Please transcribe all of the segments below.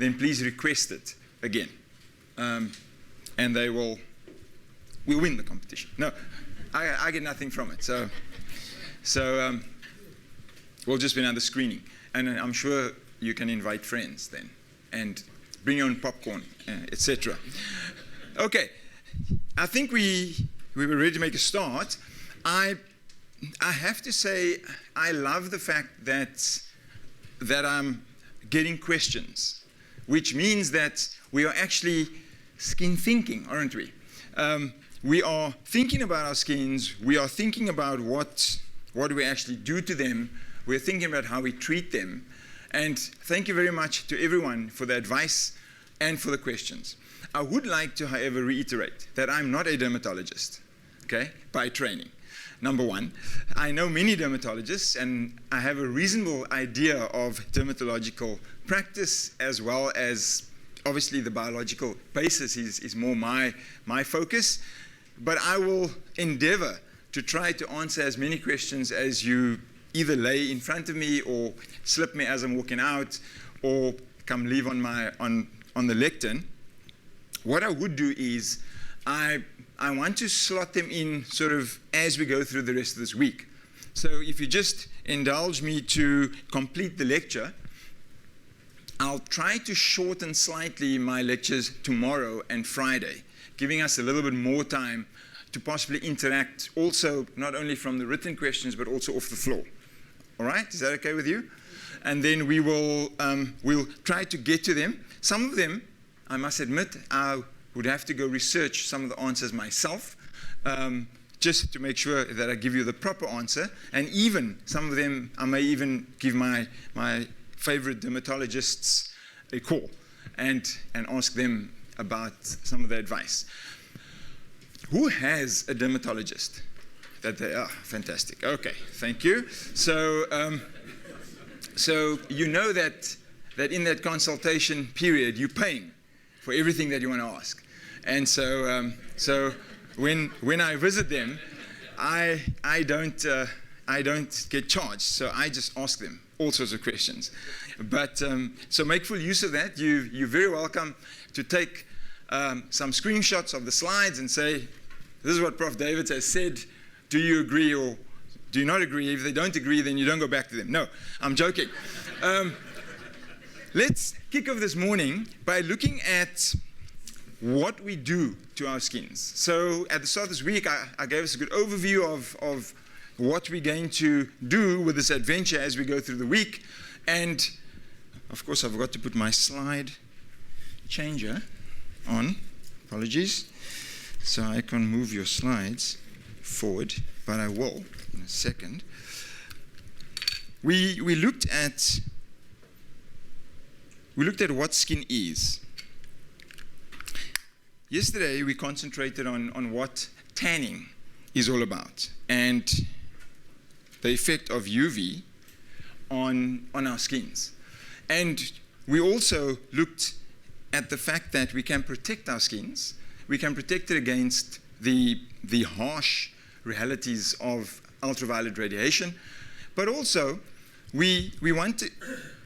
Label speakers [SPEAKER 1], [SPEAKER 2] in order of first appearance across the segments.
[SPEAKER 1] then please request it again. And we'll win the competition. No, I get nothing from it. So we'll just be another screening. And I'm sure you can invite friends then and bring your own popcorn, etc. Okay, I think we were ready to make a start. I have to say I love the fact that I'm getting questions, which means that we are actually skin thinking, aren't we? We are thinking about our skins. We are thinking about what do we actually do to them. We're thinking about how we treat them. And thank you very much to everyone for the advice and for the questions. I would like to, however, reiterate that I'm not a dermatologist, okay, by training. Number one, I know many dermatologists, and I have a reasonable idea of dermatological practice, as well as obviously the biological basis is more my focus. But I will endeavor to try to answer as many questions as you either lay in front of me or slip me as I'm walking out or come leave on the lectern. What I would do is I want to slot them in sort of as we go through the rest of this week. So if you just indulge me to complete the lecture, I'll try to shorten slightly my lectures tomorrow and Friday, giving us a little bit more time to possibly interact also not only from the written questions but also off the floor. All right? Is that okay with you? And then we'll try to get to them. Some of them, I must admit, I would have to go research some of the answers myself, just to make sure that I give you the proper answer. And even some of them, I may even give my favorite dermatologists a call and ask them about some of the advice. Who has a dermatologist? That they are fantastic. Okay, thank you. So you know that in that consultation period, you're paying for everything that you want to ask. And so when I visit them, I don't get charged. So I just ask them all sorts of questions. But so make full use of that. You're very welcome to take some screenshots of the slides and say, this is what Prof. David has said. Do you agree or do you not agree? If they don't agree, then you don't go back to them. No, I'm joking. Let's kick off this morning by looking at what we do to our skins. So at the start of this week, I gave us a good overview of what we're going to do with this adventure as we go through the week. And of course, I forgot to put my slide changer on. Apologies. So I can move your slides forward, but I will in a second. We looked at what skin is. Yesterday we concentrated on what tanning is all about and the effect of UV on our skins. And we also looked at the fact that we can protect our skins. We can protect it against the harsh realities of ultraviolet radiation, but also we want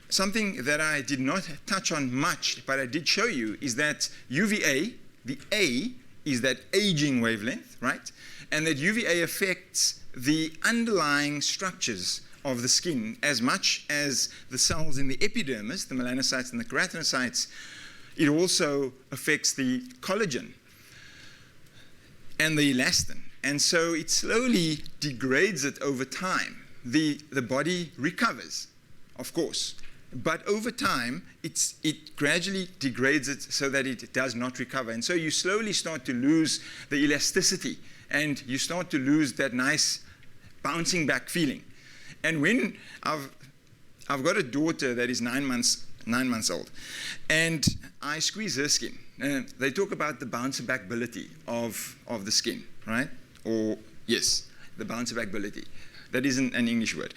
[SPEAKER 1] something that I did not touch on much, but I did show you, is that UVA, the A is that aging wavelength, right? And that UVA affects the underlying structures of the skin as much as the cells in the epidermis, the melanocytes and the keratinocytes. It also affects the collagen and the elastin. And so it slowly degrades it over time. The body recovers, of course. But over time, it gradually degrades it so that it does not recover. And so you slowly start to lose the elasticity. And you start to lose that nice bouncing back feeling. And when I've got a daughter that is 9 months old, and I squeeze her skin. And they talk about the bounce back ability of the skin, right? Or yes, the bounce back ability. That isn't an English word.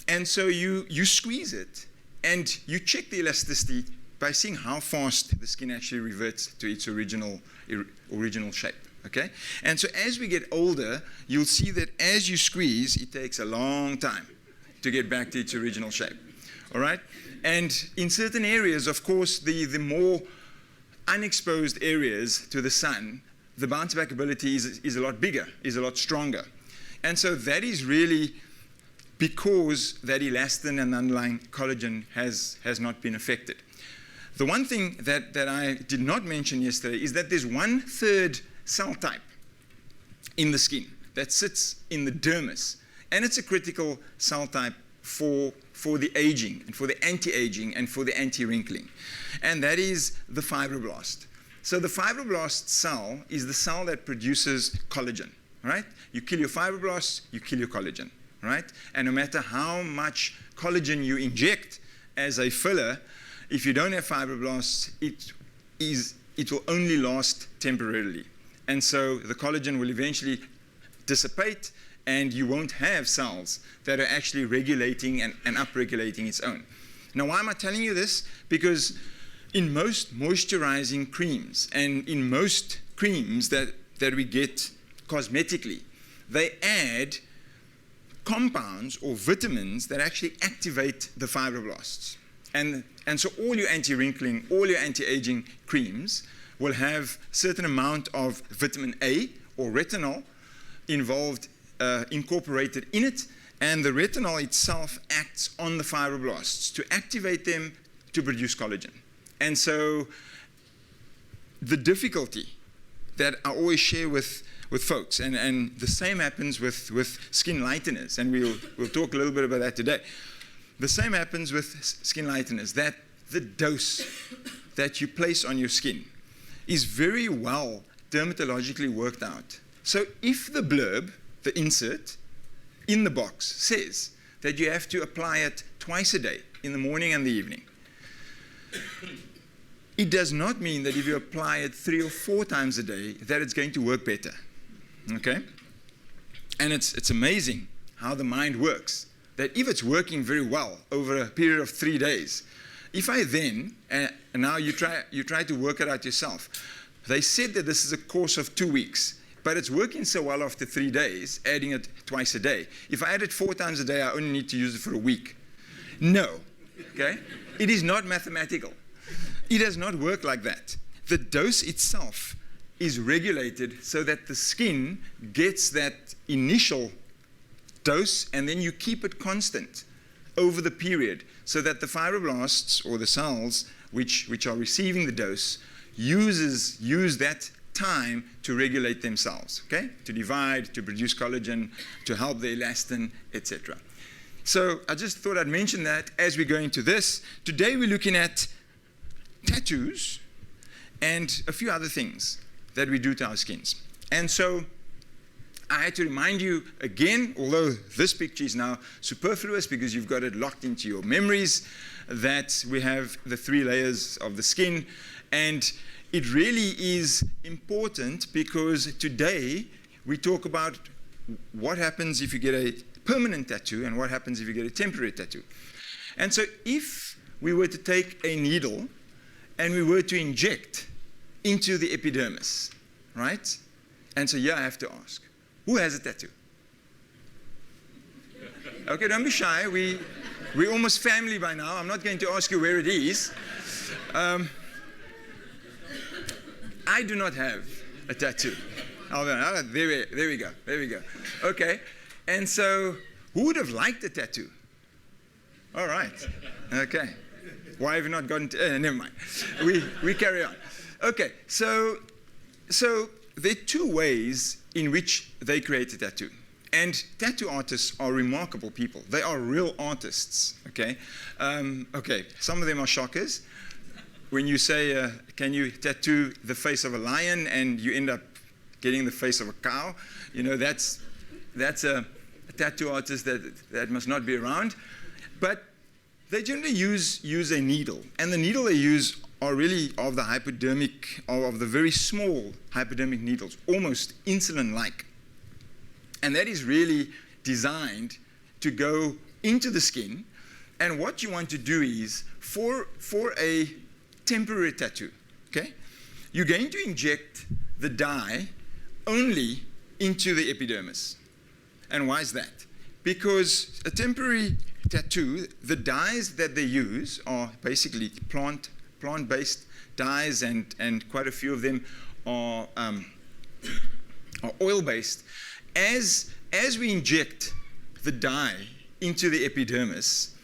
[SPEAKER 1] And so you squeeze it, and you check the elasticity by seeing how fast the skin actually reverts to its original shape. Okay? And so as we get older, you'll see that as you squeeze, it takes a long time to get back to its original shape. All right? And in certain areas, of course, the more unexposed areas to the sun, the bounce back ability is a lot bigger, is a lot stronger. And so that is really because that elastin and underlying collagen has not been affected. The one thing that I did not mention yesterday is that there's 1/3 cell type in the skin that sits in the dermis. And it's a critical cell type for the aging, and for the anti-aging, and for the anti-wrinkling. And that is the fibroblast. So the fibroblast cell is the cell that produces collagen, right? You kill your fibroblasts, you kill your collagen, right? And no matter how much collagen you inject as a filler, if you don't have fibroblasts, it will only last temporarily. And so the collagen will eventually dissipate, and you won't have cells that are actually regulating and upregulating its own. Now, why am I telling you this? Because in most moisturizing creams, and in most creams that we get cosmetically, they add compounds or vitamins that actually activate the fibroblasts. And so all your anti-wrinkling, all your anti-aging creams will have a certain amount of vitamin A or retinol incorporated in it, and the retinol itself acts on the fibroblasts to activate them to produce collagen. And so the difficulty that I always share with folks, and the same happens with skin lighteners, and we'll talk a little bit about that today. The same happens with skin lighteners, that the dose that you place on your skin is very well dermatologically worked out. So if the blurb, the insert in the box, says that you have to apply it twice a day, in the morning and the evening, it does not mean that if you apply it 3 or 4 times a day, that it's going to work better, okay? And it's amazing how the mind works, that if it's working very well over a period of 3 days, if I then, and now you try to work it out yourself, they said that this is a course of 2 weeks, but it's working so well after 3 days, adding it twice a day. If I add it 4 times a day, I only need to use it for a week. No, okay? It is not mathematical. It does not work like that. The dose itself is regulated so that the skin gets that initial dose, and then you keep it constant over the period so that the fibroblasts, or the cells which are receiving the dose, use that time to regulate themselves, okay? To divide, to produce collagen, to help the elastin, etc. So I just thought I'd mention that as we go into this. Today we're looking at tattoos and a few other things that we do to our skins. And so I had to remind you again, although this picture is now superfluous because you've got it locked into your memories, that we have the 3 layers of the skin. And it really is important because today we talk about what happens if you get a permanent tattoo and what happens if you get a temporary tattoo. And so if we were to take a needle and we were to inject into the epidermis, right? And so here I have to ask, who has a tattoo? Okay, don't be shy. We're almost family by now. I'm not going to ask you where it is. I do not have a tattoo. There we go. Okay, and so who would have liked a tattoo? All right. Okay. Why have you not gotten to, never mind. We carry on. Okay, so there are 2 ways in which they create a tattoo. And tattoo artists are remarkable people. They are real artists, okay? Okay, some of them are shockers. When you say, can you tattoo the face of a lion, and you end up getting the face of a cow, you know, that's a tattoo artist that must not be around. But they generally use a needle. And the needle they use are really of the hypodermic, or of the very small hypodermic needles, almost insulin-like. And that is really designed to go into the skin. And what you want to do is, for a temporary tattoo, okay, you're going to inject the dye only into the epidermis. And why is that? Because a temporary tattoo, the dyes that they use are basically plant-based dyes, and quite a few of them are oil-based. As we inject the dye into the epidermis,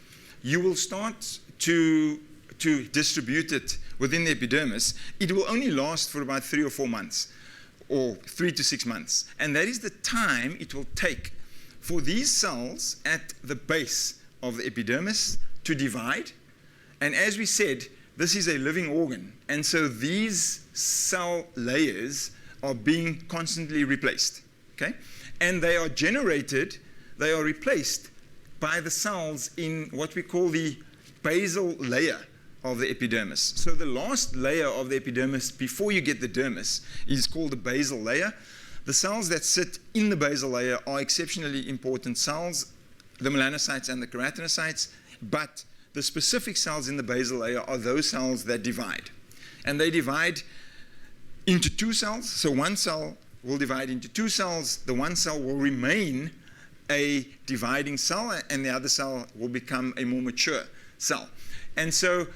[SPEAKER 1] you will start to distribute it within the epidermis. It will only last for about 3 or 4 months, or 3 to 6 months. And that is the time it will take for these cells at the base of the epidermis to divide. And as we said, this is a living organ. And so these cell layers are being constantly replaced. Okay? And they are replaced by the cells in what we call the basal layer of the epidermis. So the last layer of the epidermis before you get the dermis is called the basal layer. The cells that sit in the basal layer are exceptionally important cells, the melanocytes and the keratinocytes, but the specific cells in the basal layer are those cells that divide. And they divide into 2 cells. So one cell will divide into 2 cells. The one cell will remain a dividing cell, and the other cell will become a more mature cell. And so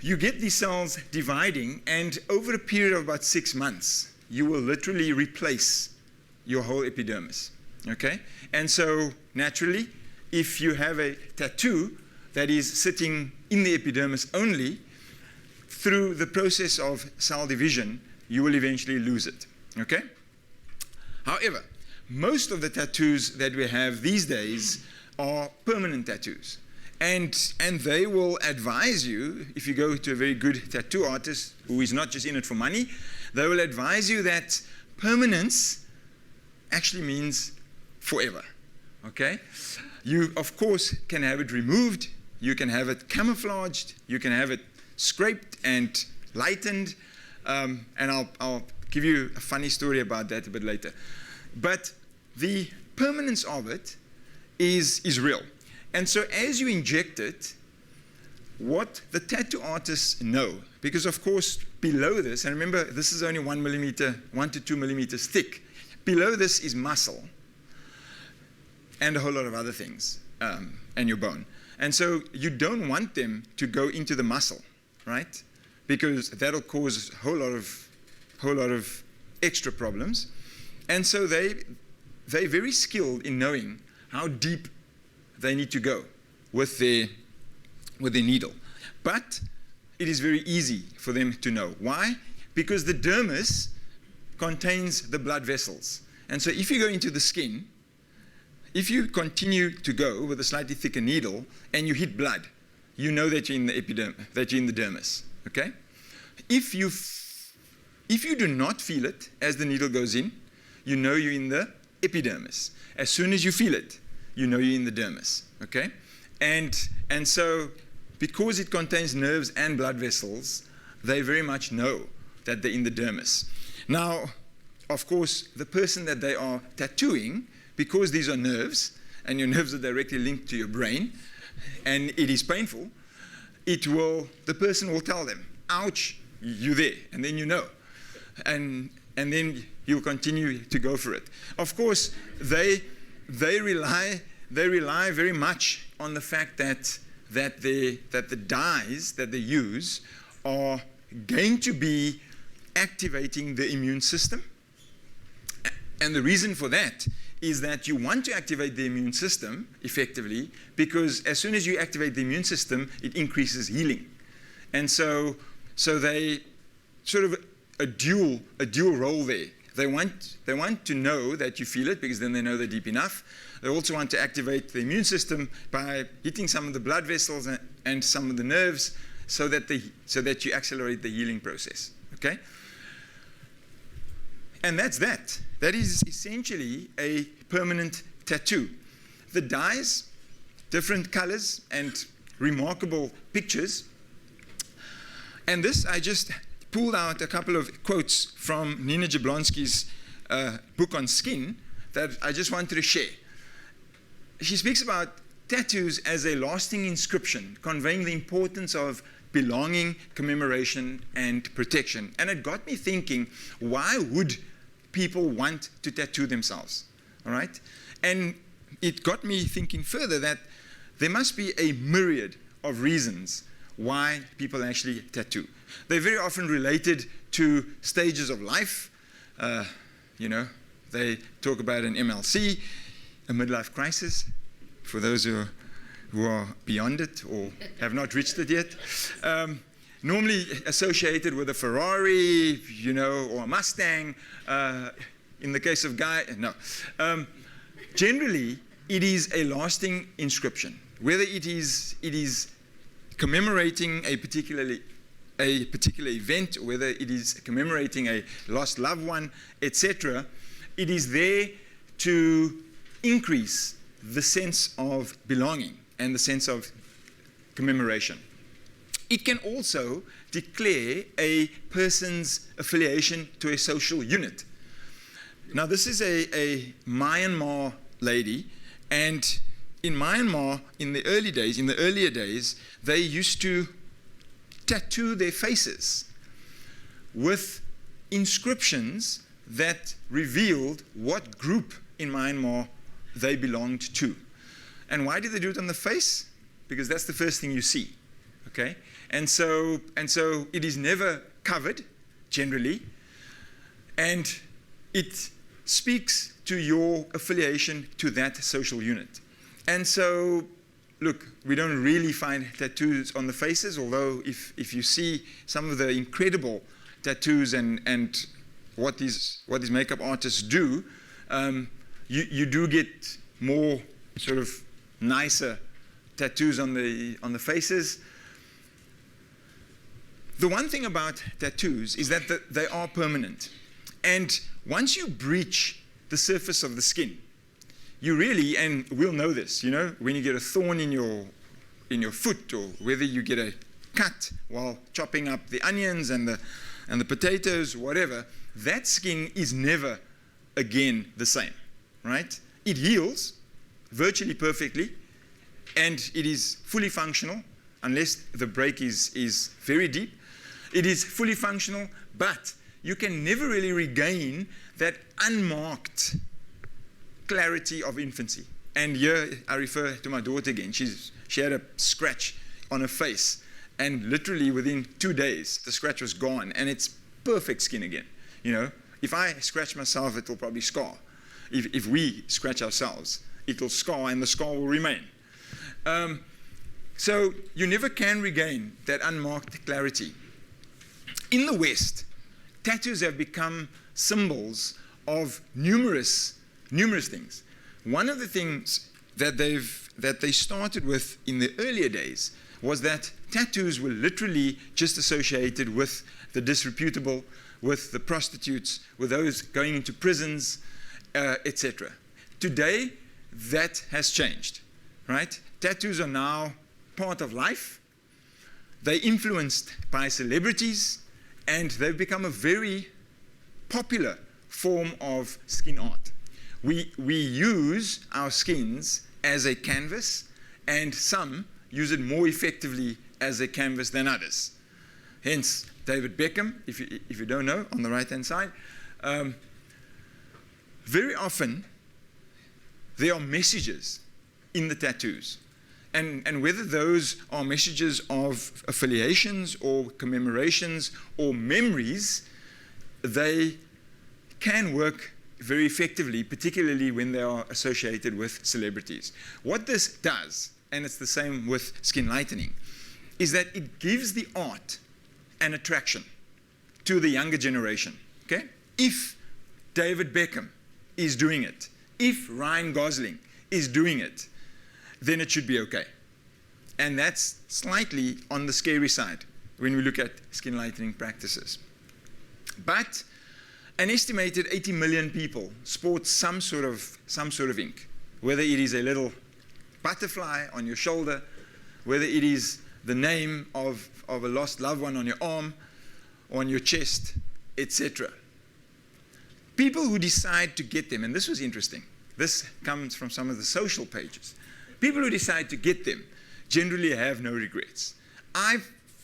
[SPEAKER 1] you get these cells dividing, and over a period of about 6 months, you will literally replace your whole epidermis. Okay? And so naturally, if you have a tattoo that is sitting in the epidermis only, through the process of cell division, you will eventually lose it. Okay? However, most of the tattoos that we have these days are permanent tattoos. And they will advise you, if you go to a very good tattoo artist who is not just in it for money, they will advise you that permanence actually means forever. Okay? You, of course, can have it removed, you can have it camouflaged, you can have it scraped and lightened, and I'll give you a funny story about that a bit later. But the permanence of it is real. And so as you inject it, what the tattoo artists know, because of course below this, and remember this is only 1 to 2 millimeters thick, below this is muscle and a whole lot of other things, and your bone. And so you don't want them to go into the muscle, right? Because that'll cause a whole lot of extra problems. And so they're very skilled in knowing how deep they need to go with their needle. But it is very easy for them to know. Why? Because the dermis contains the blood vessels. And so if you go into the skin, if you continue to go with a slightly thicker needle and you hit blood, you know that you're in the epidermis, that you're in the dermis. Okay? If you do not feel it as the needle goes in, you know you're in the epidermis. As soon as you feel it, you know you're in the dermis. Okay? And so because it contains nerves and blood vessels, they very much know that they're in the dermis. Now, of course, the person that they are tattooing, because these are nerves, and your nerves are directly linked to your brain, and it is painful, the person will tell them, ouch, you're there, and then you know. And then you'll continue to go for it. Of course, they rely very much on the fact that the dyes that they use are going to be activating the immune system. And the reason for that is that you want to activate the immune system effectively, because as soon as you activate the immune system, it increases healing. And so they sort of a dual role there. They want to know that you feel it, because then they know they're deep enough. They also want to activate the immune system by hitting some of the blood vessels and some of the nerves, so that you accelerate the healing process. Okay? And that's that. That is essentially a permanent tattoo. The dyes, different colors and remarkable pictures. And this, I just pulled out a couple of quotes from Nina Jablonski's book on skin that I just wanted to share. She speaks about tattoos as a lasting inscription, conveying the importance of belonging, commemoration, and protection. And it got me thinking, why would people want to tattoo themselves? All right? And it got me thinking further that there must be a myriad of reasons why people actually tattoo. They're very often related to stages of life. They talk about an MLC, a midlife crisis, for those who are beyond it or have not reached it yet. Normally associated with a Ferrari, or a Mustang. In the case of Guy, no. Generally, it is a lasting inscription. Whether it is commemorating a particular event, or whether it is commemorating a lost loved one, etc., it is there to increase the sense of belonging and the sense of commemoration. It can also declare a person's affiliation to a social unit. Now, this is a Myanmar lady, and in Myanmar, in the earlier days, they used to tattoo their faces with inscriptions that revealed what group in Myanmar they belonged to. And why did they do it on the face? Because that's the first thing you see, okay? And so it is never covered, generally, and it speaks to your affiliation to that social unit. And so, look, we don't really find tattoos on the faces, although if you see some of the incredible tattoos and what these makeup artists do, you do get more sort of nicer tattoos on the faces. The one thing about tattoos is that they are permanent. And once you breach the surface of the skin, you really, and we'll know this, when you get a thorn in your foot, or whether you get a cut while chopping up the onions and the potatoes, whatever, that skin is never again the same, right? It heals virtually perfectly, and it is fully functional, unless the break is very deep. It is fully functional, but you can never really regain that unmarked clarity of infancy. And here I refer to my daughter again. She had a scratch on her face, and literally within 2 days, the scratch was gone, and it's perfect skin again. If I scratch myself, it will probably scar. If we scratch ourselves, it will scar, and the scar will remain. So you never can regain that unmarked clarity. In the West, tattoos have become symbols of numerous things. One of the things that they started with in the earlier days was that tattoos were literally just associated with the disreputable, with the prostitutes, with those going into prisons, etc. Today, that has changed, right? Tattoos are now part of life. They're influenced by celebrities, and they've become a very popular form of skin art. We use our skins as a canvas, and some use it more effectively as a canvas than others. Hence, David Beckham, if you don't know, on the right-hand side. Very often, there are messages in the tattoos. And whether those are messages of affiliations or commemorations or memories, they can work very effectively, particularly when they are associated with celebrities. What this does, and it's the same with skin lightening, is that it gives the art an attraction to the younger generation. Okay? If David Beckham is doing it, if Ryan Gosling is doing it, then it should be okay. And that's slightly on the scary side when we look at skin lightening practices. But an estimated 80 million people sport some sort of ink, whether it is a little butterfly on your shoulder, whether it is the name of a lost loved one on your arm, on your chest, etc. People who decide to get them, and this was interesting, this comes from some of the social pages. People who decide to get them generally have no regrets.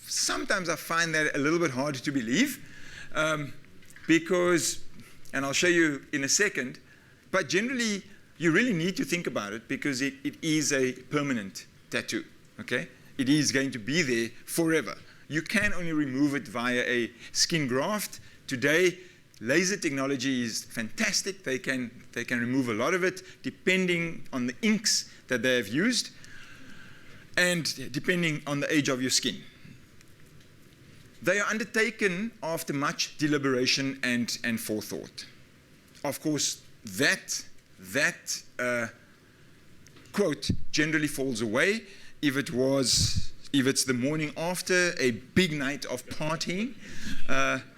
[SPEAKER 1] Sometimes I find that a little bit hard to believe because, and I'll show you in a second, but generally you really need to think about it because it is a permanent tattoo, okay? It is going to be there forever. You can only remove it via a skin graft. Today, laser technology is fantastic. They can remove a lot of it depending on the inks that they have used and depending on the age of your skin. They are undertaken after much deliberation and forethought. Of course, that quote generally falls away if it's the morning after a big night of partying,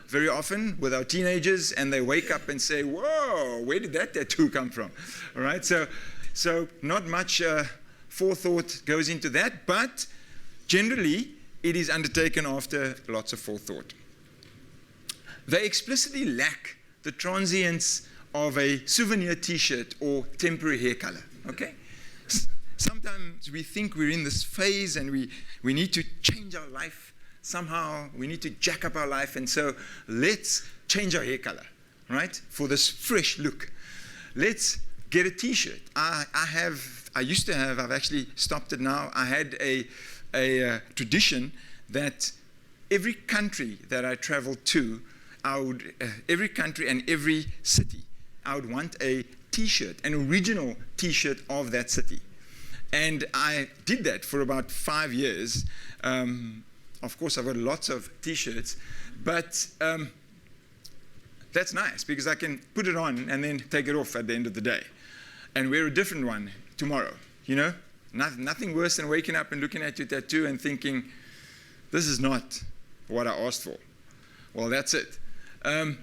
[SPEAKER 1] very often with our teenagers, and they wake up and say, "Whoa, where did that tattoo come from?" All right, so not much forethought goes into that, but generally it is undertaken after lots of forethought. They explicitly lack the transience of a souvenir T-shirt or temporary hair color, okay? Sometimes we think we're in this phase and we need to change our life somehow. We need to jack up our life, and so let's change our hair color, right? For this fresh look. Let's get a T-shirt. I used to have, I've actually stopped it now. I had a tradition that every country that I traveled to, every country and every city, I would want a T-shirt, an original T-shirt of that city. And I did that for about 5 years. Of course, I've got lots of T-shirts, but that's nice because I can put it on and then take it off at the end of the day and wear a different one tomorrow, you know? Nothing worse than waking up and looking at your tattoo and thinking, this is not what I asked for. Well, that's it. And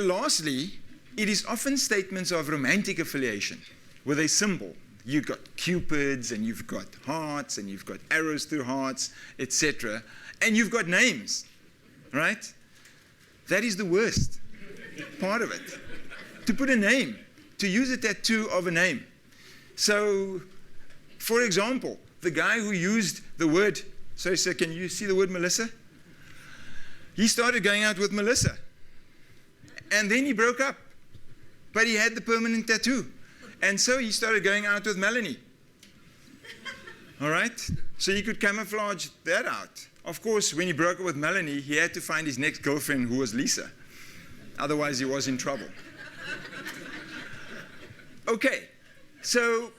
[SPEAKER 1] lastly, it is often statements of romantic affiliation with a symbol. You've got cupids, and you've got hearts, and you've got arrows through hearts, etc. And you've got names, right? That is the worst part of it. To put a name, to use a tattoo of a name. So, for example, the guy who used the word, sorry sir, can you see the word Melissa? He started going out with Melissa. And then he broke up. But he had the permanent tattoo. And so he started going out with Melanie. All right? So he could camouflage that out. Of course, when he broke up with Melanie, he had to find his next girlfriend, who was Lisa. Otherwise, he was in trouble. Okay. So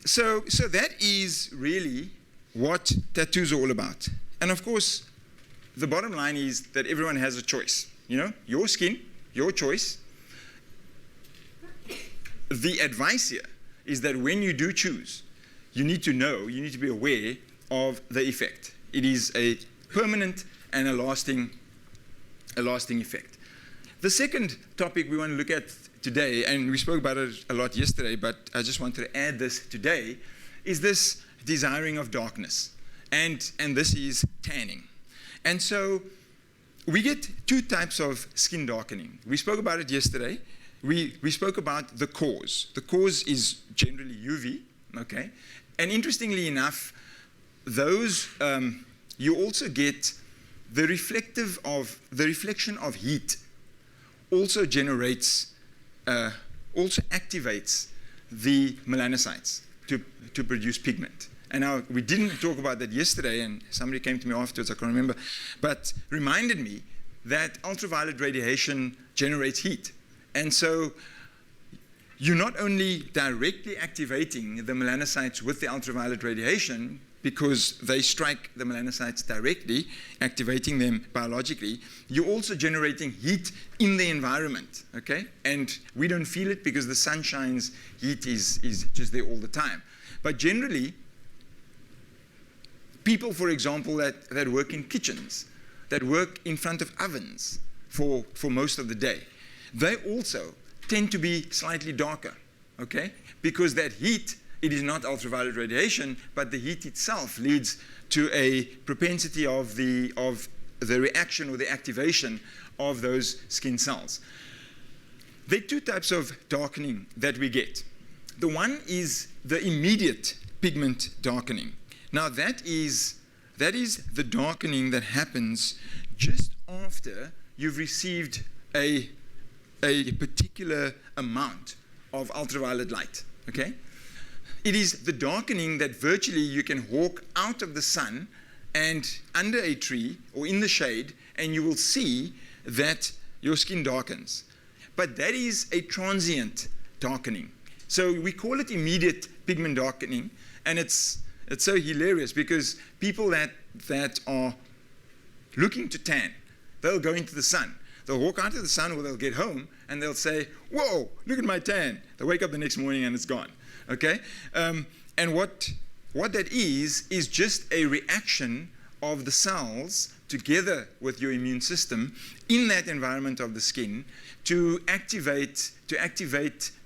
[SPEAKER 1] that is really what tattoos are all about. And of course, the bottom line is that everyone has a choice. You know, your skin, your choice. The advice here is that when you do choose, you need to know, you need to be aware of the effect. It is a permanent and a lasting effect. The second topic we want to look at today, and we spoke about it a lot yesterday, but I just wanted to add this today, is this desiring of darkness. And this is tanning. And so we get two types of skin darkening. We spoke about it yesterday. We spoke about the cause. The cause is generally UV, okay? And interestingly enough, those, you also get the reflection of heat also generates, also activates the melanocytes to produce pigment. And now, we didn't talk about that yesterday, and somebody came to me afterwards, I can't remember, but reminded me that ultraviolet radiation generates heat. And so you're not only directly activating the melanocytes with the ultraviolet radiation because they strike the melanocytes directly, activating them biologically, you're also generating heat in the environment, okay? And we don't feel it because the sun shines, heat is just there all the time. But generally, people, for example, that work in kitchens, that work in front of ovens for most of the day, they also tend to be slightly darker, okay? Because that heat, it is not ultraviolet radiation, but the heat itself leads to a propensity of the reaction or the activation of those skin cells. There are two types of darkening that we get. The one is the immediate pigment darkening. Now that is the darkening that happens just after you've received a particular amount of ultraviolet light, okay? it is the darkening that virtually you can walk out of the sun and under a tree or in the shade, and you will see that your skin darkens. But that is a transient darkening. So we call it immediate pigment darkening, and it's so hilarious because people that are looking to tan, they'll go into the sun. They'll walk out of the sun, or they'll get home and they'll say, "Whoa, look at my tan." They wake up the next morning and it's gone. Okay? And what that is just a reaction of the cells together with your immune system in that environment of the skin to activate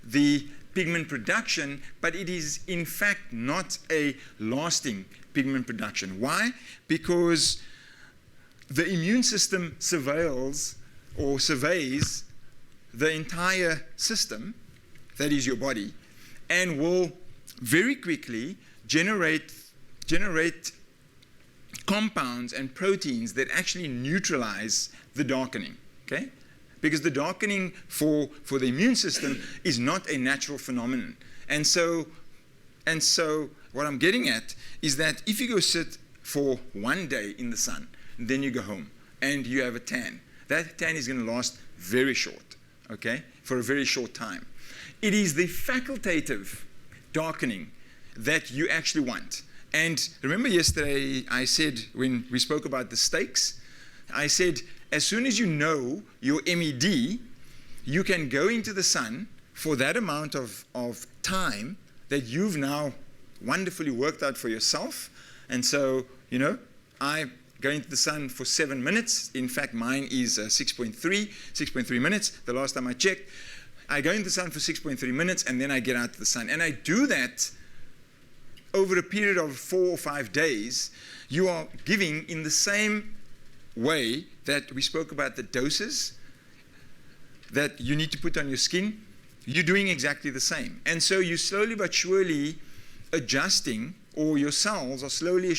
[SPEAKER 1] the pigment production, but it is in fact not a lasting pigment production. Why? Because the immune system surveys the entire system, that is your body, and will very quickly generate compounds and proteins that actually neutralize the darkening, okay? Because the darkening for the immune system is not a natural phenomenon. And so what I'm getting at is that if you go sit for 1 day in the sun, then you go home and you have a tan, that tan is going to last very short, okay? For a very short time. It is the facultative darkening that you actually want. And remember yesterday I said, when we spoke about the stakes, I said as soon as you know your MED, you can go into the sun for that amount of time that you've now wonderfully worked out for yourself. And so, you know, I go into the sun for 7 minutes. In fact, mine is 6.3 minutes. The last time I checked, I go into the sun for 6.3 minutes, and then I get out to the sun. And I do that over a period of 4 or 5 days. You are giving in the same way that we spoke about the doses that you need to put on your skin. You're doing exactly the same. And so you're slowly but surely adjusting, or your cells are slowly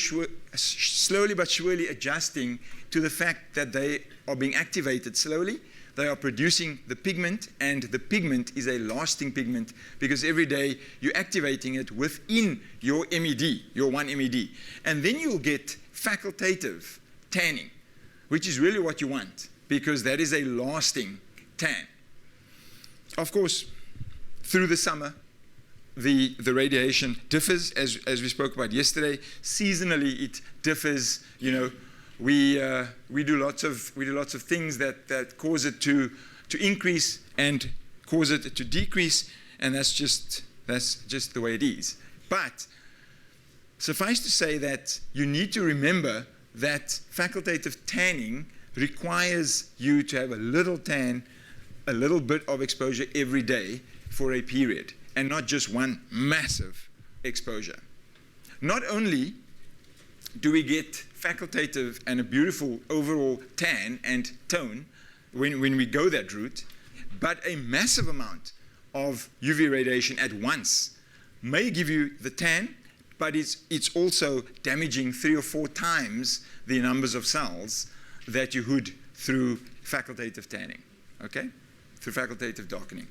[SPEAKER 1] but surely adjusting to the fact that they are being activated slowly. They are producing the pigment, and the pigment is a lasting pigment because every day you're activating it within your MED, your 1 MED. And then you'll get facultative tanning, which is really what you want because that is a lasting tan. Of course, through the summer, the radiation differs, as we spoke about yesterday. Seasonally, it differs. You know, we do lots of things that cause it to increase and cause it to decrease, and that's just the way it is. But suffice to say that you need to remember that facultative tanning requires you to have a little tan, a little bit of exposure every day for a period, and not just one massive exposure. Not only do we get facultative and a beautiful overall tan and tone when we go that route, but a massive amount of UV radiation at once may give you the tan, but it's also damaging 3 or 4 times the numbers of cells that you hood through facultative tanning, okay? Through facultative darkening.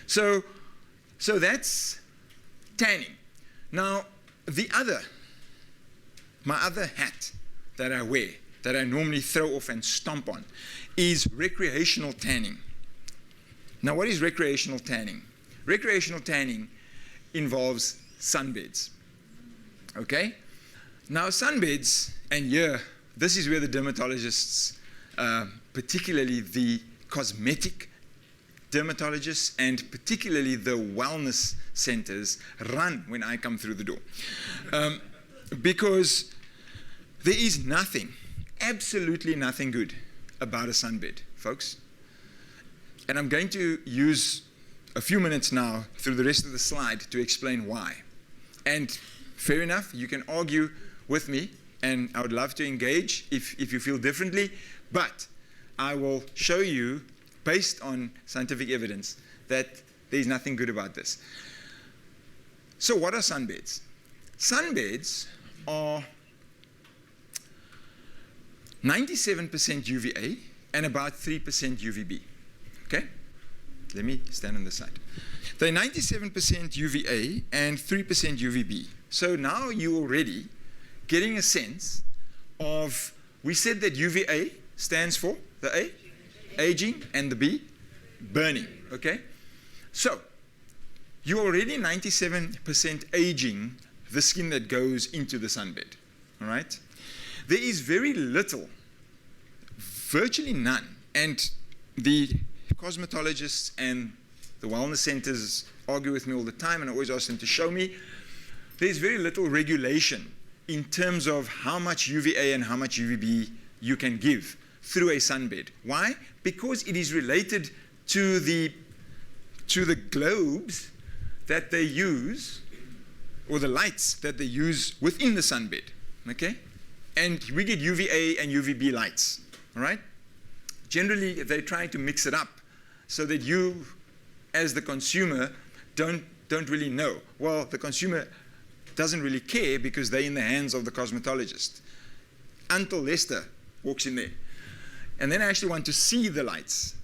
[SPEAKER 1] So that's tanning. Now, my other hat that I wear, that I normally throw off and stomp on, is recreational tanning. Now, what is recreational tanning? Recreational tanning involves sunbeds, okay? Now, sunbeds, and this is where the dermatologists, particularly the cosmetic dermatologists and particularly the wellness centers, run when I come through the door. Because there is nothing, absolutely nothing good about a sunbed, folks. And I'm going to use a few minutes now through the rest of the slide to explain why. And fair enough, you can argue with me, and I would love to engage if you feel differently, but I will show you, based on scientific evidence, that there's nothing good about this. So what are sunbeds? Sunbeds are 97% UVA and about 3% UVB, okay? let me stand on this side. They're 97% UVA and 3% UVB. So now you're already getting a sense of, we said that UVA stands for the A, aging, and the B, burning, okay? So you're already 97% aging the skin that goes into the sunbed, all right? There is very little, virtually none, and the cosmetologists and the wellness centers argue with me all the time, and I always ask them to show me. There's very little regulation in terms of how much UVA and how much UVB you can give through a sunbed. Why? Because it is related to the globes that they use, or the lights that they use within the sunbed, okay? And we get UVA and UVB lights, all right? Generally, they try to mix it up so that you, as the consumer, don't really know. Well, the consumer doesn't really care because they're in the hands of the cosmetologist until Lester walks in there. And then I actually want to see the lights.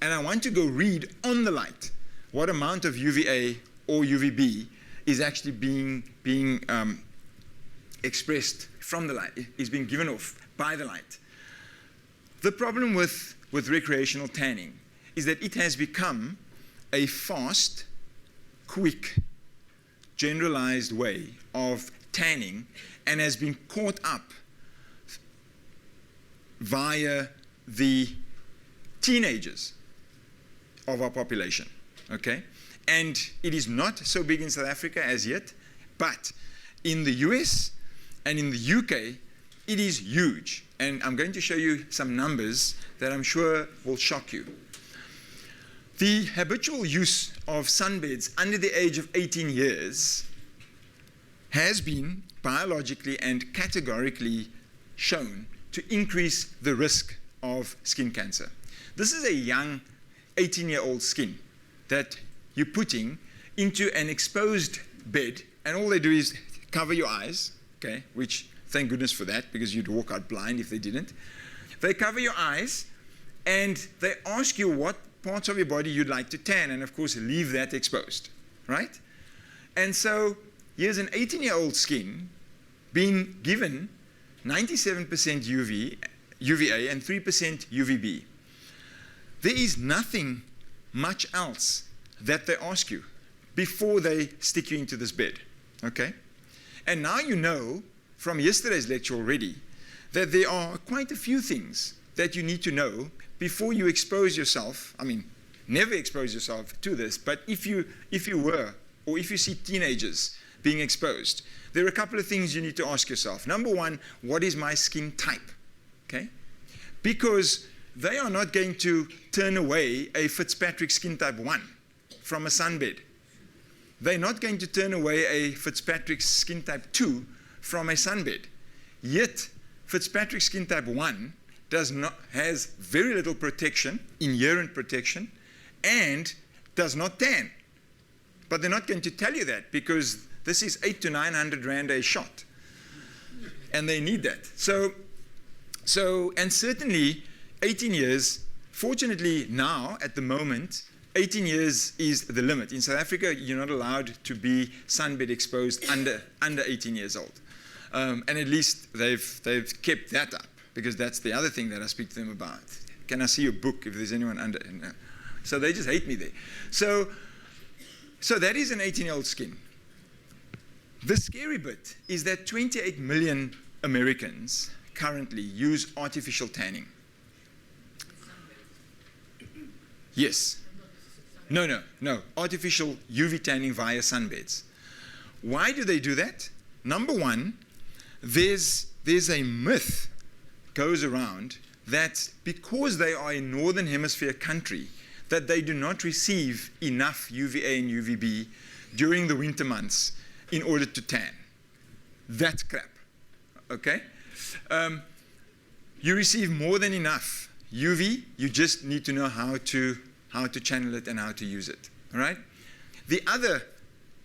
[SPEAKER 1] And I want to go read on the light what amount of UVA or UVB is actually being expressed from the light, is being given off by the light. The problem with recreational tanning is that it has become a fast, quick, generalized way of tanning and has been caught up via the teenagers of our population, okay? And it is not so big in South Africa as yet, but in the US and in the UK, it is huge. And I'm going to show you some numbers that I'm sure will shock you. The habitual use of sunbeds under the age of 18 years has been biologically and categorically shown to increase the risk of skin cancer. This is a young 18-year-old skin that you're putting into an exposed bed, and all they do is cover your eyes, okay, which thank goodness for that, because you'd walk out blind if they didn't. They cover your eyes, and they ask you what parts of your body you'd like to tan, and of course leave that exposed, right? And so here's an 18-year-old skin being given 97% UVA and 3% UVB. There is nothing much else that they ask you before they stick you into this bed, okay? And now you know from yesterday's lecture already that there are quite a few things that you need to know before you expose yourself. I mean, never expose yourself to this, but if you were, or if you see teenagers being exposed, there are a couple of things you need to ask yourself. Number one, what is my skin type? Okay? Because they are not going to turn away a Fitzpatrick skin type 1 from a sunbed. They're not going to turn away a Fitzpatrick skin type 2 from a sunbed. Yet, Fitzpatrick skin type 1 has very little protection, inherent protection, and does not tan. But they're not going to tell you that because this is 800 to 900 Rand a shot. And they need that. And certainly 18 years, fortunately now, at the moment, 18 years is the limit. In South Africa, you're not allowed to be sunbed exposed under 18 years old. And at least they've kept that up, because that's the other thing that I speak to them about. Can I see your book if there's anyone under? No. So they just hate me there. So that is an 18-year-old skin. The scary bit is that 28 million Americans currently use artificial tanning. Yes. No. Artificial UV tanning via sunbeds. Why do they do that? Number one, there's a myth goes around that because they are a northern hemisphere country, that they do not receive enough UVA and UVB during the winter months in order to tan. That's crap, okay? You receive more than enough UV, you just need to know how to channel it and how to use it, all right? The other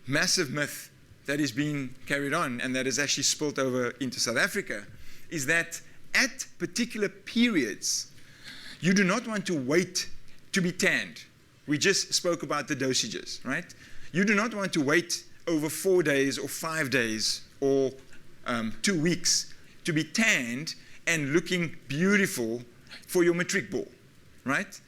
[SPEAKER 1] massive myth that is being carried on and that is actually spilt over into South Africa is that at particular periods, you do not want to wait to be tanned we just spoke about the dosages, right? You do not want to wait over 4 days or 5 days or 2 weeks to be tanned and looking beautiful for your matric ball, right?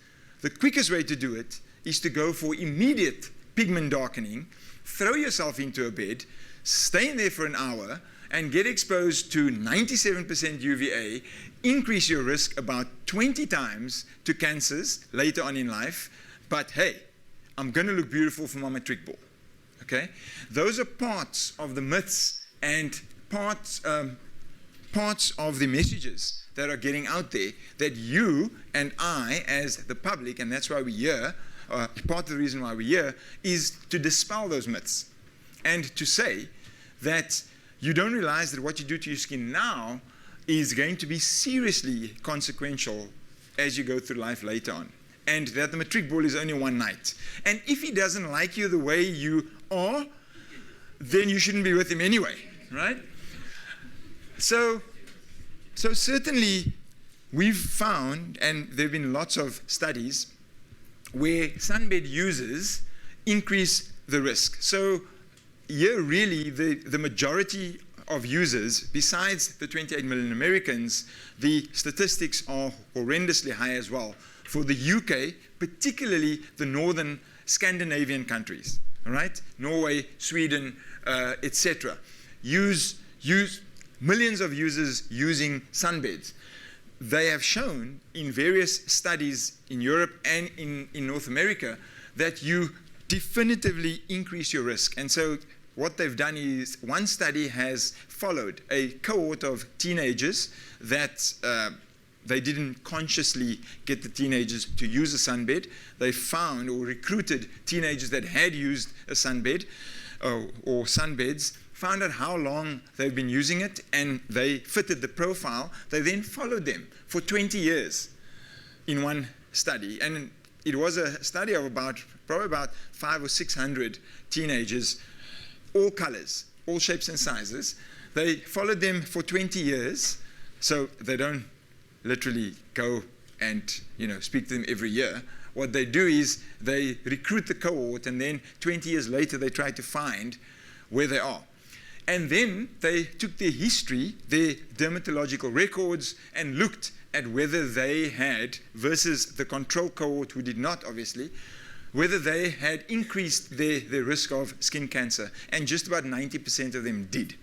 [SPEAKER 1] The quickest way to do it is to go for immediate pigment darkening, throw yourself into a bed, stay in there for an hour, and get exposed to 97% UVA, increase your risk about 20 times to cancers later on in life. But hey, I'm going to look beautiful for my matric ball. Okay? Those are parts of the myths and parts of the messages that are getting out there that you and I, as the public, and that's why we're here, part of the reason why we're here, is to dispel those myths and to say that you don't realize that what you do to your skin now is going to be seriously consequential as you go through life later on. And that the matric ball is only one night. And if he doesn't like you the way you are, then you shouldn't be with him anyway, right? So certainly we've found, and there have been lots of studies, where sunbed users increase the risk. So here really the majority of users, besides the 28 million Americans, the statistics are horrendously high as well. For the UK, particularly the northern Scandinavian countries, all right? Norway, Sweden, etc. Use millions of users using sunbeds. They have shown in various studies in Europe and in North America that you definitively increase your risk. And so what they've done is one study has followed a cohort of teenagers that they didn't consciously get the teenagers to use a sunbed. They found or recruited teenagers that had used a sunbed or sunbeds, found out how long they've been using it, and they fitted the profile. They then followed them for 20 years in one study. And it was a study of probably about 500 or 600 teenagers, all colors, all shapes and sizes. They followed them for 20 years, so they don't literally go and speak to them every year. What they do is they recruit the cohort, and then 20 years later they try to find where they are. And then they took their history, their dermatological records, and looked at whether they had, versus the control cohort who did not, obviously, whether they had increased their risk of skin cancer. And just about 90% of them did,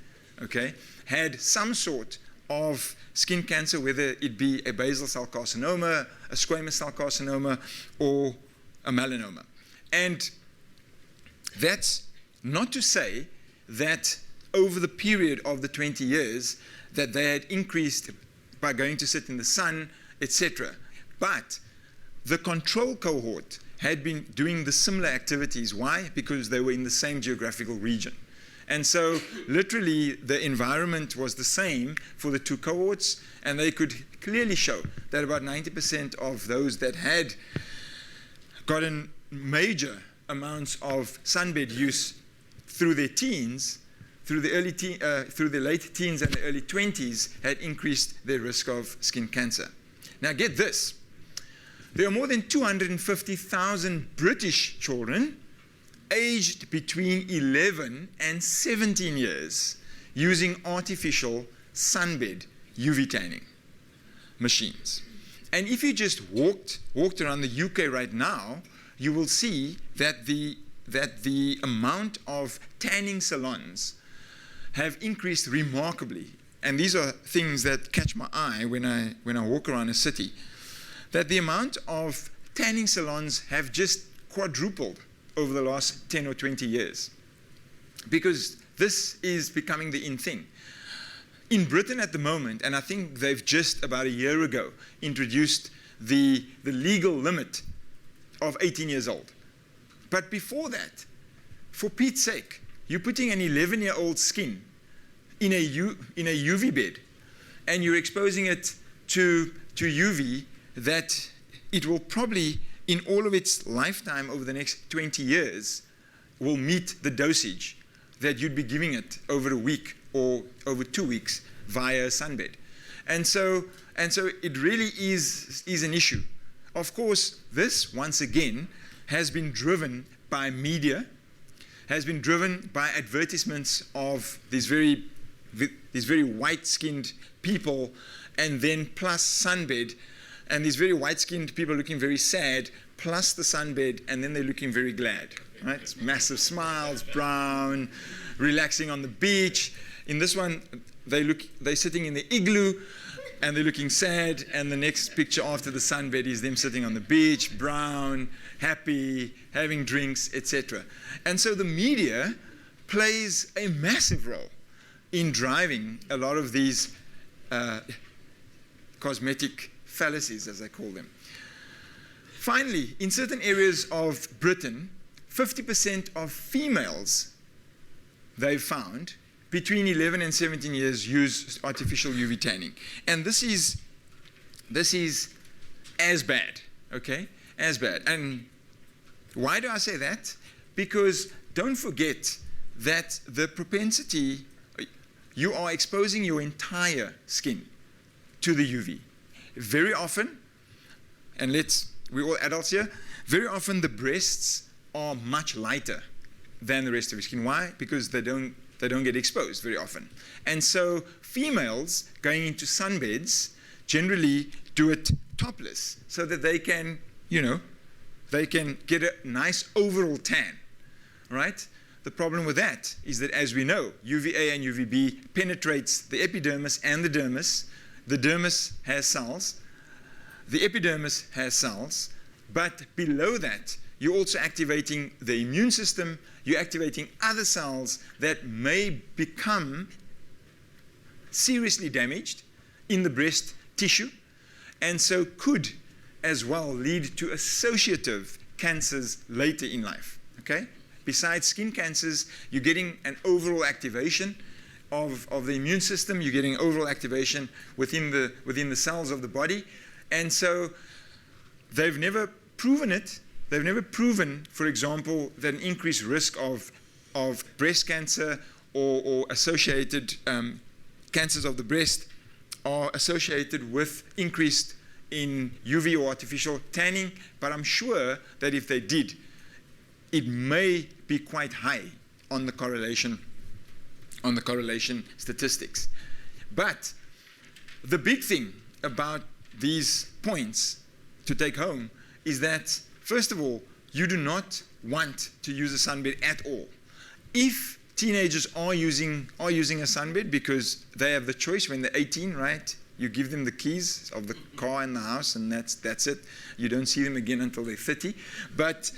[SPEAKER 1] okay? Had some sort of skin cancer, whether it be a basal cell carcinoma, a squamous cell carcinoma, or a melanoma. And that's not to say that over the period of the 20 years that they had increased by going to sit in the sun, etc. But the control cohort had been doing the similar activities. Why? Because they were in the same geographical region. And so literally the environment was the same for the two cohorts, and they could clearly show that about 90% of those that had gotten major amounts of sunbed use through their teens, through the late teens and the early 20s, had increased their risk of skin cancer. Now get this. There are more than 250,000 British children aged between 11 and 17 years using artificial sunbed UV tanning machines. And if you just walked around the UK right now, you will see that the amount of tanning salons have increased remarkably. And these are things that catch my eye when I walk around a city, that the amount of tanning salons have just quadrupled over the last 10 or 20 years, because this is becoming the in thing. In Britain at the moment, and I think they've just about a year ago introduced the legal limit of 18 years old. But before that, for Pete's sake, you're putting an 11-year-old skin in a UV bed, and you're exposing it to UV that it will probably, in all of its lifetime over the next 20 years, will meet the dosage that you'd be giving it over a week or over 2 weeks via sunbed. And so it really is an issue. Of course, this, once again, has been driven by media, has been driven by advertisements of these very white-skinned people, and then plus sunbed, and these very white-skinned people looking very sad, plus the sunbed, and then they're looking very glad, right? Massive smiles, brown, relaxing on the beach. In this one, they're sitting in the igloo, and they're looking sad, and the next picture after the sunbed is them sitting on the beach, brown, happy, having drinks, etc. And so the media plays a massive role in driving a lot of these cosmetic fallacies, as I call them. Finally, in certain areas of Britain, 50% of females, they've found, between 11 and 17 years use artificial UV tanning. And this is as bad, okay? As bad. And why do I say that? Because don't forget that the propensity, you are exposing your entire skin to the UV. Very often, and we're all adults here, very often the breasts are much lighter than the rest of your skin. Why? Because they don't get exposed very often. And so females going into sunbeds generally do it topless so that they can, they can get a nice overall tan, right? The problem with that is that, as we know, UVA and UVB penetrates the epidermis and the dermis. The dermis has cells. The epidermis has cells. But below that, you're also activating the immune system. You're activating other cells that may become seriously damaged in the breast tissue, and so could as well lead to associative cancers later in life, okay? Besides skin cancers, you're getting an overall activation of the immune system. You're getting overall activation within the cells of the body. And so they've never proven it. They've never proven, for example, that an increased risk of breast cancer or associated cancers of the breast are associated with increased in UV or artificial tanning. But I'm sure that if they did, it may be quite high on the correlation statistics. But the big thing about these points to take home is that, first of all, you do not want to use a sunbed at all. If teenagers are using a sunbed because they have the choice when they're 18, right? You give them the keys of the car and the house, and that's it. You don't see them again until they're 30. But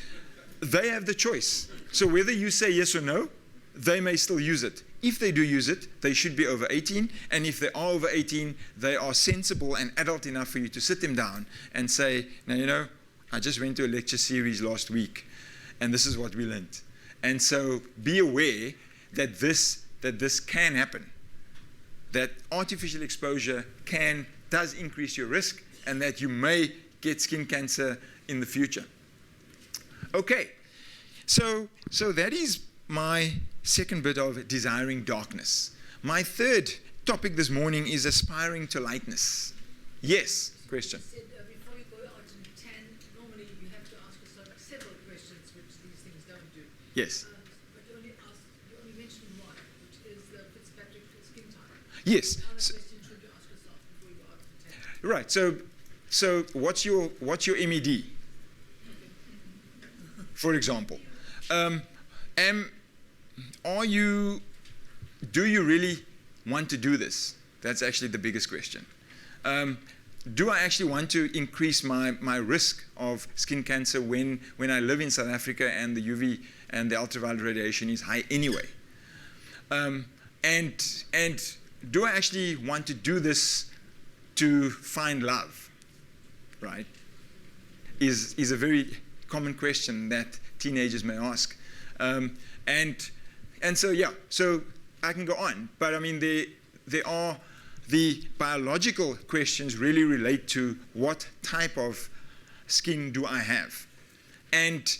[SPEAKER 1] they have the choice. So whether you say yes or no, they may still use it. If they do use it, they should be over 18. And if they are over 18, they are sensible and adult enough for you to sit them down and say, now, I just went to a lecture series last week, and this is what we learned. And so be aware that this can happen, that artificial exposure does increase your risk, and that you may get skin cancer in the future. Okay, so that is my second bit of desiring darkness. My third topic this morning is aspiring to lightness. Yes, question.
[SPEAKER 2] You said, before you go on to 10, normally you have to ask yourself several questions, which these things don't do.
[SPEAKER 1] Yes.
[SPEAKER 2] But you only mentioned one, which is the Fitzpatrick skin type.
[SPEAKER 1] Yes.
[SPEAKER 2] What other question should you ask yourself before you go on to 10?
[SPEAKER 1] Right. So what's your MED? For example, do you really want to do this? That's actually the biggest question. Do I actually want to increase my risk of skin cancer when I live in South Africa and the UV and the ultraviolet radiation is high anyway? And do I actually want to do this to find love? Right? Is a very common question that teenagers may ask. And so, yeah, so I can go on. But I mean, there are the biological questions really relate to what type of skin do I have? And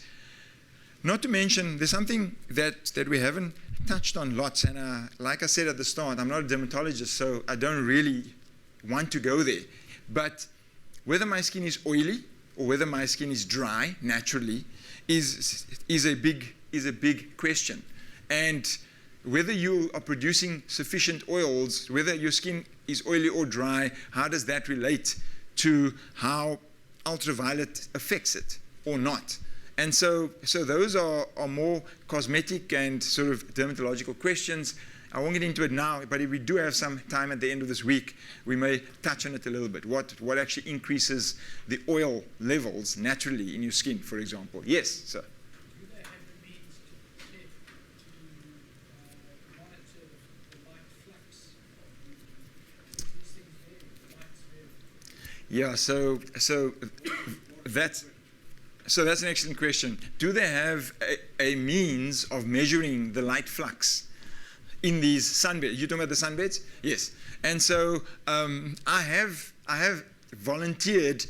[SPEAKER 1] not to mention, there's something that we haven't touched on lots. And like I said at the start, I'm not a dermatologist, so I don't really want to go there. But whether my skin is oily or whether my skin is dry naturally is a big question. And whether you are producing sufficient oils, whether your skin is oily or dry, how does that relate to how ultraviolet affects it or not? And so those are more cosmetic and sort of dermatological questions. I won't get into it now, but if we do have some time at the end of this week, we may touch on it a little bit. What actually increases the oil levels naturally in your skin, for example? Yes, sir.
[SPEAKER 3] Do they have the means to monitor the light flux of these things vary, the lights vary?
[SPEAKER 1] Yeah, so that's an excellent question. Do they have a means of measuring the light flux in these sunbeds? You're talking about the sunbeds? Yes. And so I have volunteered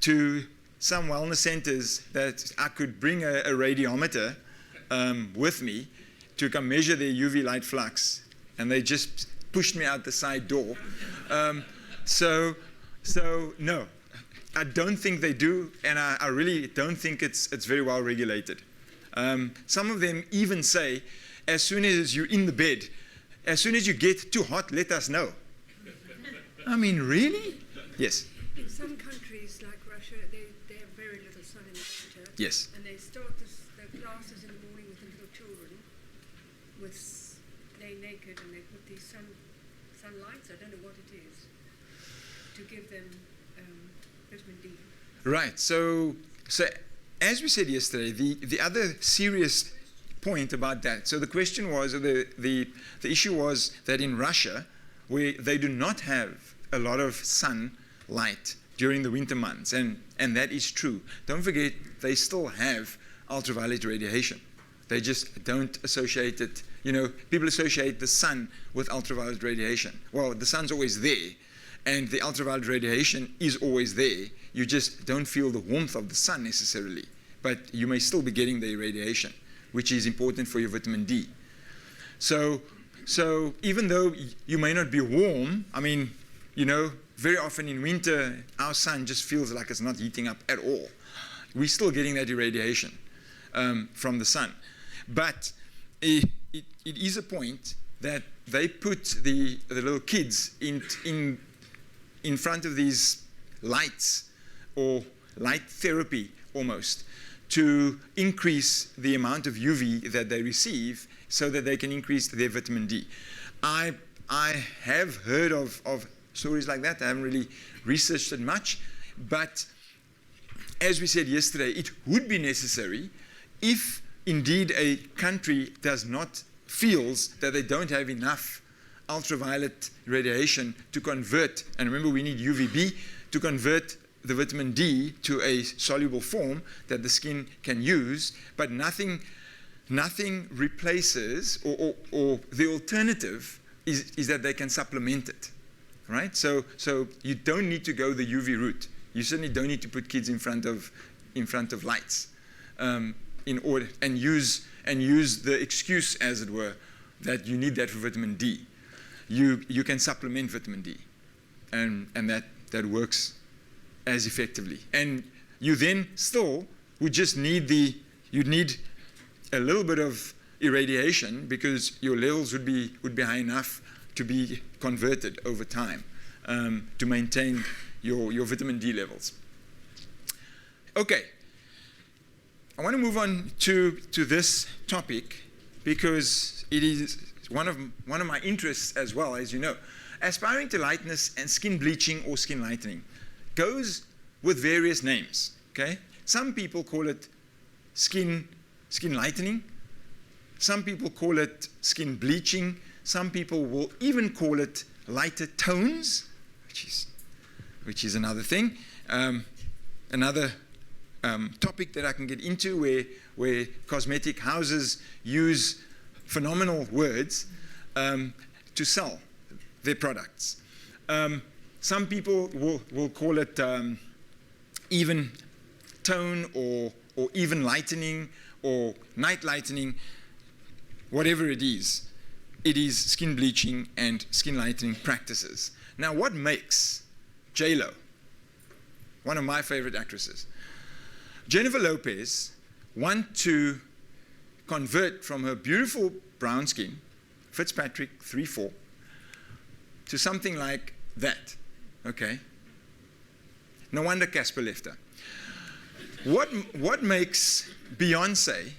[SPEAKER 1] to some wellness centers that I could bring a radiometer with me to come measure their UV light flux, and they just pushed me out the side door. So no, I don't think they do, and I really don't think it's very well regulated. Some of them even say, as soon as you're in the bed, as soon as you get too hot, let us know. I mean, really? Yes.
[SPEAKER 4] In some countries like Russia, they have very little sun in the winter.
[SPEAKER 1] Yes.
[SPEAKER 4] And they start the classes in the morning with the little children, they're naked, and they put these sunlights, I don't know what it is, to give them vitamin D.
[SPEAKER 1] Right. So as we said yesterday, the other serious point about that. So the question was, the issue was that in Russia, where they do not have a lot of sunlight during the winter months, and that is true. Don't forget, they still have ultraviolet radiation. They just don't associate it. You know, people associate the sun with ultraviolet radiation. Well, the sun's always there, and the ultraviolet radiation is always there. You just don't feel the warmth of the sun necessarily, but you may still be getting the radiation, which is important for your vitamin D. So even though you may not be warm, I mean, you know, very often in winter, our sun just feels like it's not heating up at all. We're still getting that irradiation from the sun. But it is a point that they put the little kids in front of these lights, or light therapy almost, to increase the amount of UV that they receive so that they can increase their vitamin D. I have heard of stories like that. I haven't really researched it much, but as we said yesterday, it would be necessary if indeed a country feels that they don't have enough ultraviolet radiation to convert, and remember we need UVB to convert the vitamin D to a soluble form that the skin can use, but nothing replaces, or the alternative is that they can supplement it, right? So you don't need to go the UV route. You certainly don't need to put kids in front of lights in order and use the excuse, as it were, that you need that for vitamin D. You can supplement vitamin D, and that works as effectively. And you then still would just you'd need a little bit of irradiation, because your levels would be high enough to be converted over time to maintain your vitamin D levels. Okay, I want to move on to this topic because it is one of my interests as well, as you know. Aspiring to lightness and skin bleaching or skin lightening goes with various names. Okay, some people call it skin lightening. Some people call it skin bleaching. Some people will even call it lighter tones, which is another thing, another topic that I can get into, where cosmetic houses use phenomenal words to sell their products. Some people will call it even tone, or even lightening, or night lightening. Whatever it is skin bleaching and skin lightening practices. Now, what makes J-Lo, one of my favorite actresses, Jennifer Lopez, want to convert from her beautiful brown skin, Fitzpatrick 3-4, to something like that. Okay? No wonder Casper left her. What makes Beyonce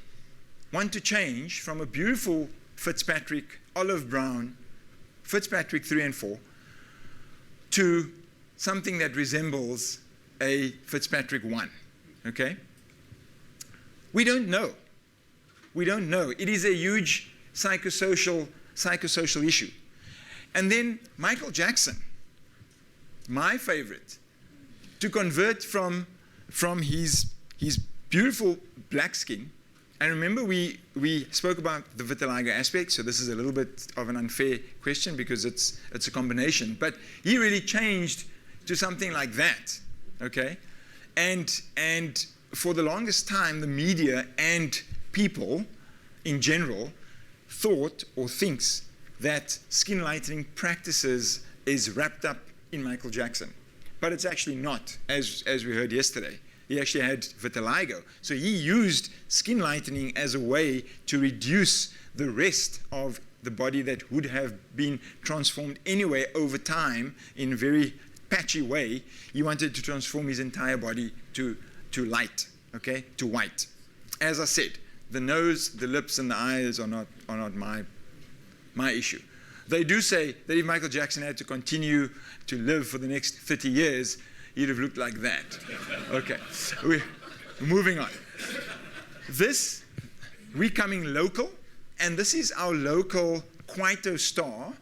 [SPEAKER 1] want to change from a beautiful Fitzpatrick olive brown, Fitzpatrick 3 and 4, to something that resembles a Fitzpatrick 1? Okay? We don't know. We don't know. It is a huge psychosocial issue. And then Michael Jackson, my favorite, to convert from his beautiful black skin. And remember, we spoke about the vitiligo aspect, so this is a little bit of an unfair question because it's a combination. But he really changed to something like that, okay? And for the longest time, the media and people in general thought or thinks that skin lightening practices is wrapped up in Michael Jackson. But it's actually not, as we heard yesterday. He actually had vitiligo. So he used skin lightening as a way to reduce the rest of the body that would have been transformed anyway over time in a very patchy way. He wanted to transform his entire body to light, okay, to white. As I said, the nose, the lips, and the eyes are not my issue. They do say that if Michael Jackson had to continue to live for the next 30 years, he'd have looked like that. Okay, we're moving on. We're coming local, and this is our local Kwaito star,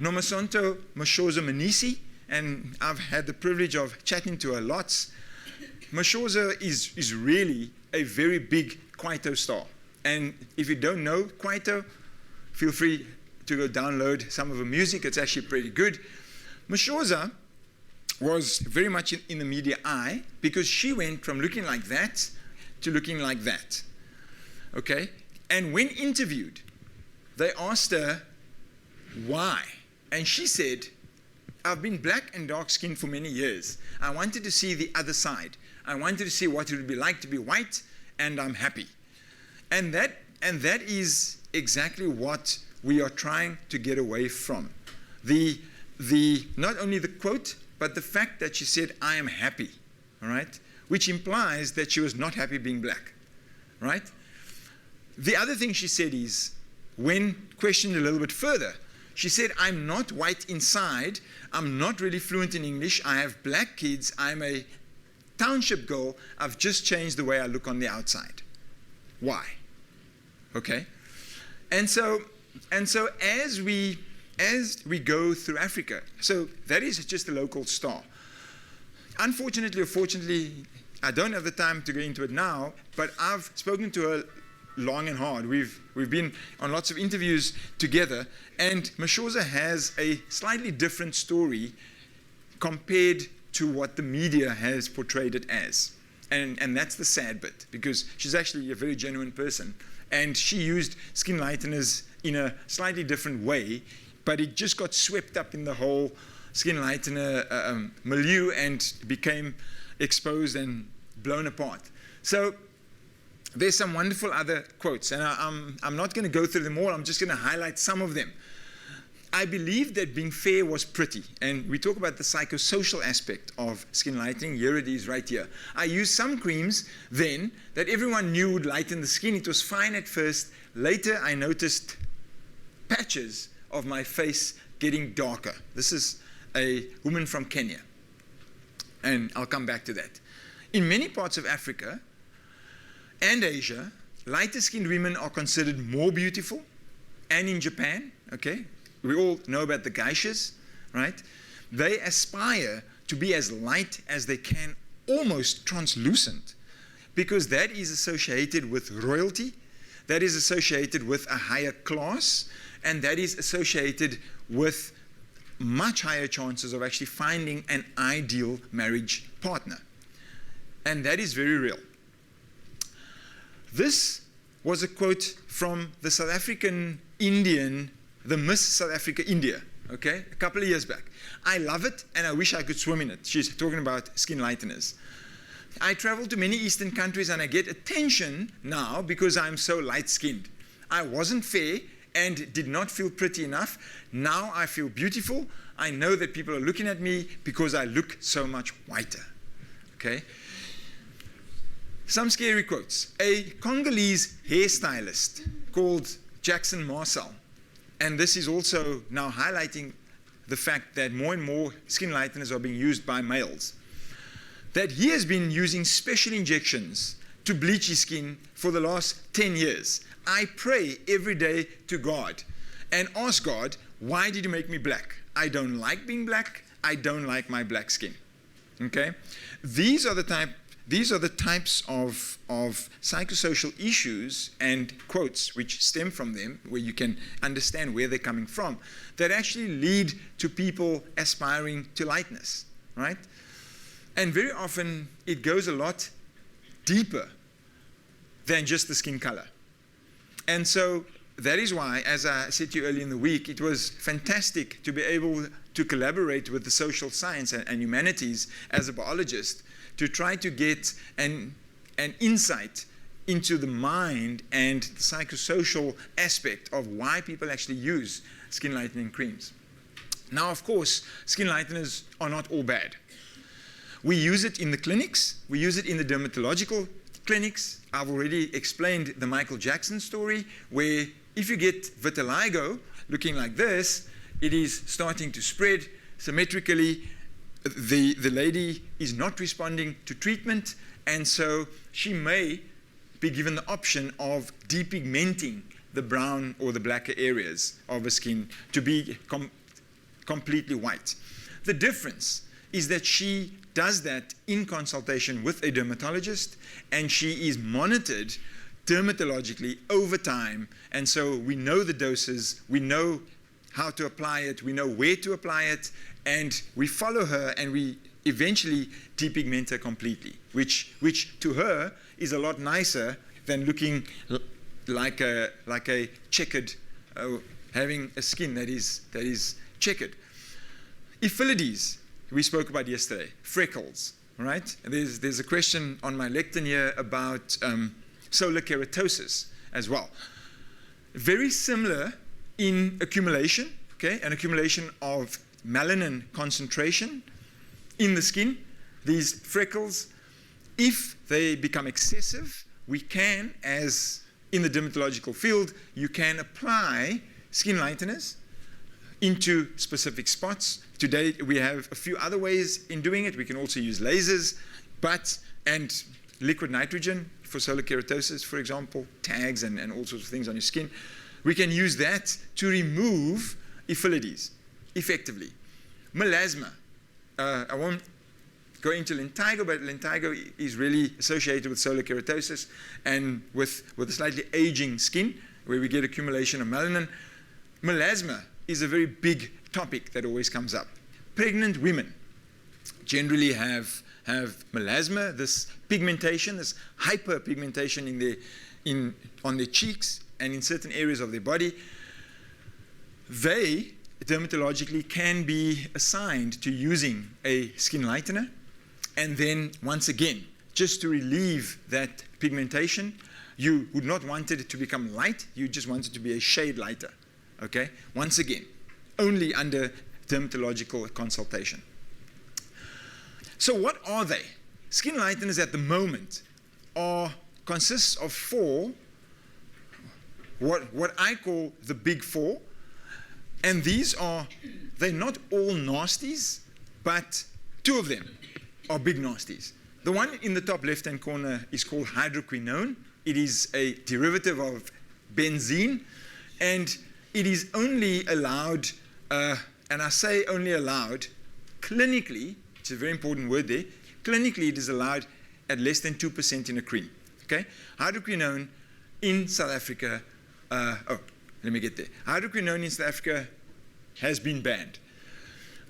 [SPEAKER 1] Nomasonto Mashoza Manisi, and I've had the privilege of chatting to her lots. Mashoza is really a very big Kwaito star. And if you don't know Kwaito, feel free to go download some of her music. It's actually pretty good. Mashoza was very much in the media eye because she went from looking like that to looking like that. Okay? And when interviewed, they asked her why. And she said, I've been black and dark skinned for many years. I wanted to see the other side. I wanted to see what it would be like to be white, and I'm happy. And that is exactly what we are trying to get away from. Not only the quote, but the fact that she said, I am happy, all right? Which implies that she was not happy being black, right? The other thing she said is, when questioned a little bit further, she said, I'm not white inside, I'm not really fluent in English, I have black kids, I'm a township girl, I've just changed the way I look on the outside. Why? Okay? And so as we go through Africa, so that is just a local star. Unfortunately or fortunately, I don't have the time to go into it now, but I've spoken to her long and hard. We've been on lots of interviews together, and Mashoza has a slightly different story compared to what the media has portrayed it as. And that's the sad bit, because she's actually a very genuine person. And she used skin lighteners in a slightly different way, but it just got swept up in the whole skin lightener milieu and became exposed and blown apart. So there's some wonderful other quotes, and I'm not going to go through them all. I'm just going to highlight some of them. I believe that being fair was pretty, and we talk about the psychosocial aspect of skin lightening. Here it is right here. I used some creams then that everyone knew would lighten the skin. It was fine at first. Later, I noticed patches of my face getting darker. This is a woman from Kenya, and I'll come back to that. In many parts of Africa and Asia, lighter-skinned women are considered more beautiful, and in Japan, okay? We all know about the geishas, right? They aspire to be as light as they can, almost translucent, because that is associated with royalty, that is associated with a higher class, and that is associated with much higher chances of actually finding an ideal marriage partner. And that is very real. This was a quote from the South African Indian, the Miss South Africa India, okay, a couple of years back. I love it, and I wish I could swim in it. She's talking about skin lighteners. I travel to many Eastern countries and I get attention now because I'm so light-skinned. I wasn't fair and did not feel pretty enough. Now I feel beautiful. I know that people are looking at me because I look so much whiter. Okay? Some scary quotes. A Congolese hairstylist called Jackson Marcel, and this is also now highlighting the fact that more and more skin lighteners are being used by males, that he has been using special injections to bleach his skin for the last 10 years. I pray every day to God and ask God, why did you make me black? I don't like being black. I don't like my black skin. Okay? These are the types of psychosocial issues and quotes which stem from them, where you can understand where they're coming from, that actually lead to people aspiring to lightness, right? And very often it goes a lot deeper than just the skin color. And so that is why, as I said to you earlier in the week, it was fantastic to be able to collaborate with the social science and humanities as a biologist to try to get an insight into the mind and the psychosocial aspect of why people actually use skin lightening creams. Now, of course, skin lighteners are not all bad. We use it in the clinics. We use it in the dermatological clinics. I've already explained the Michael Jackson story, where if you get vitiligo looking like this, it is starting to spread symmetrically. The lady is not responding to treatment, and so she may be given the option of depigmenting the brown or the blacker areas of her skin to be completely white. The difference is that she does that in consultation with a dermatologist, and she is monitored dermatologically over time, and so we know the doses, we know how to apply it, we know where to apply it, and we follow her, and we eventually depigment her completely, which to her is a lot nicer than looking like a checkered, having a skin that is checkered. Affiliation, we spoke about yesterday, freckles, right? There's a question on my lectern here about solar keratosis as well. Very similar in accumulation, okay? An accumulation of melanin concentration in the skin. These freckles, if they become excessive, we can, as in the dermatological field, you can apply skin lighteners into specific spots. Today, we have a few other ways in doing it. We can also use lasers, and liquid nitrogen for solar keratosis, for example, tags and all sorts of things on your skin. We can use that to remove affiliates effectively. Melasma. I won't go into lentigo, but lentigo is really associated with solar keratosis and with a slightly aging skin, where we get accumulation of melanin. Melasma is a very big topic that always comes up. Pregnant women generally have melasma, this pigmentation, this hyperpigmentation on their cheeks and in certain areas of their body. They dermatologically can be assigned to using a skin lightener, and then once again, just to relieve that pigmentation, you would not want it to become light, you just want it to be a shade lighter. Okay? Once again, only under dermatological consultation. So what are they? Skin lighteners at the moment consists of four, what I call the big four, and they're not all nasties, but two of them are big nasties. The one in the top left-hand corner is called hydroquinone. It is a derivative of benzene, and it is only allowed, and I say only allowed, clinically, it's a very important word there, clinically it is allowed at less than 2% in a cream. Okay? Hydroquinone in South Africa, let me get there. Hydroquinone in South Africa has been banned.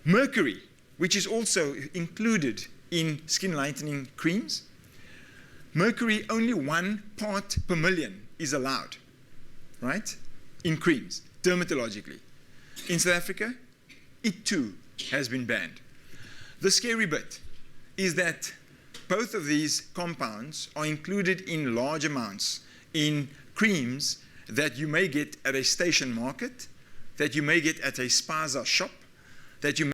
[SPEAKER 1] Mercury, which is also included in skin lightening creams, mercury, only 1 part per million is allowed, right, in creams, dermatologically. In South Africa, it too has been banned. The scary bit is that both of these compounds are included in large amounts in creams that you may get at a station market, that you may get at a spaza shop, that you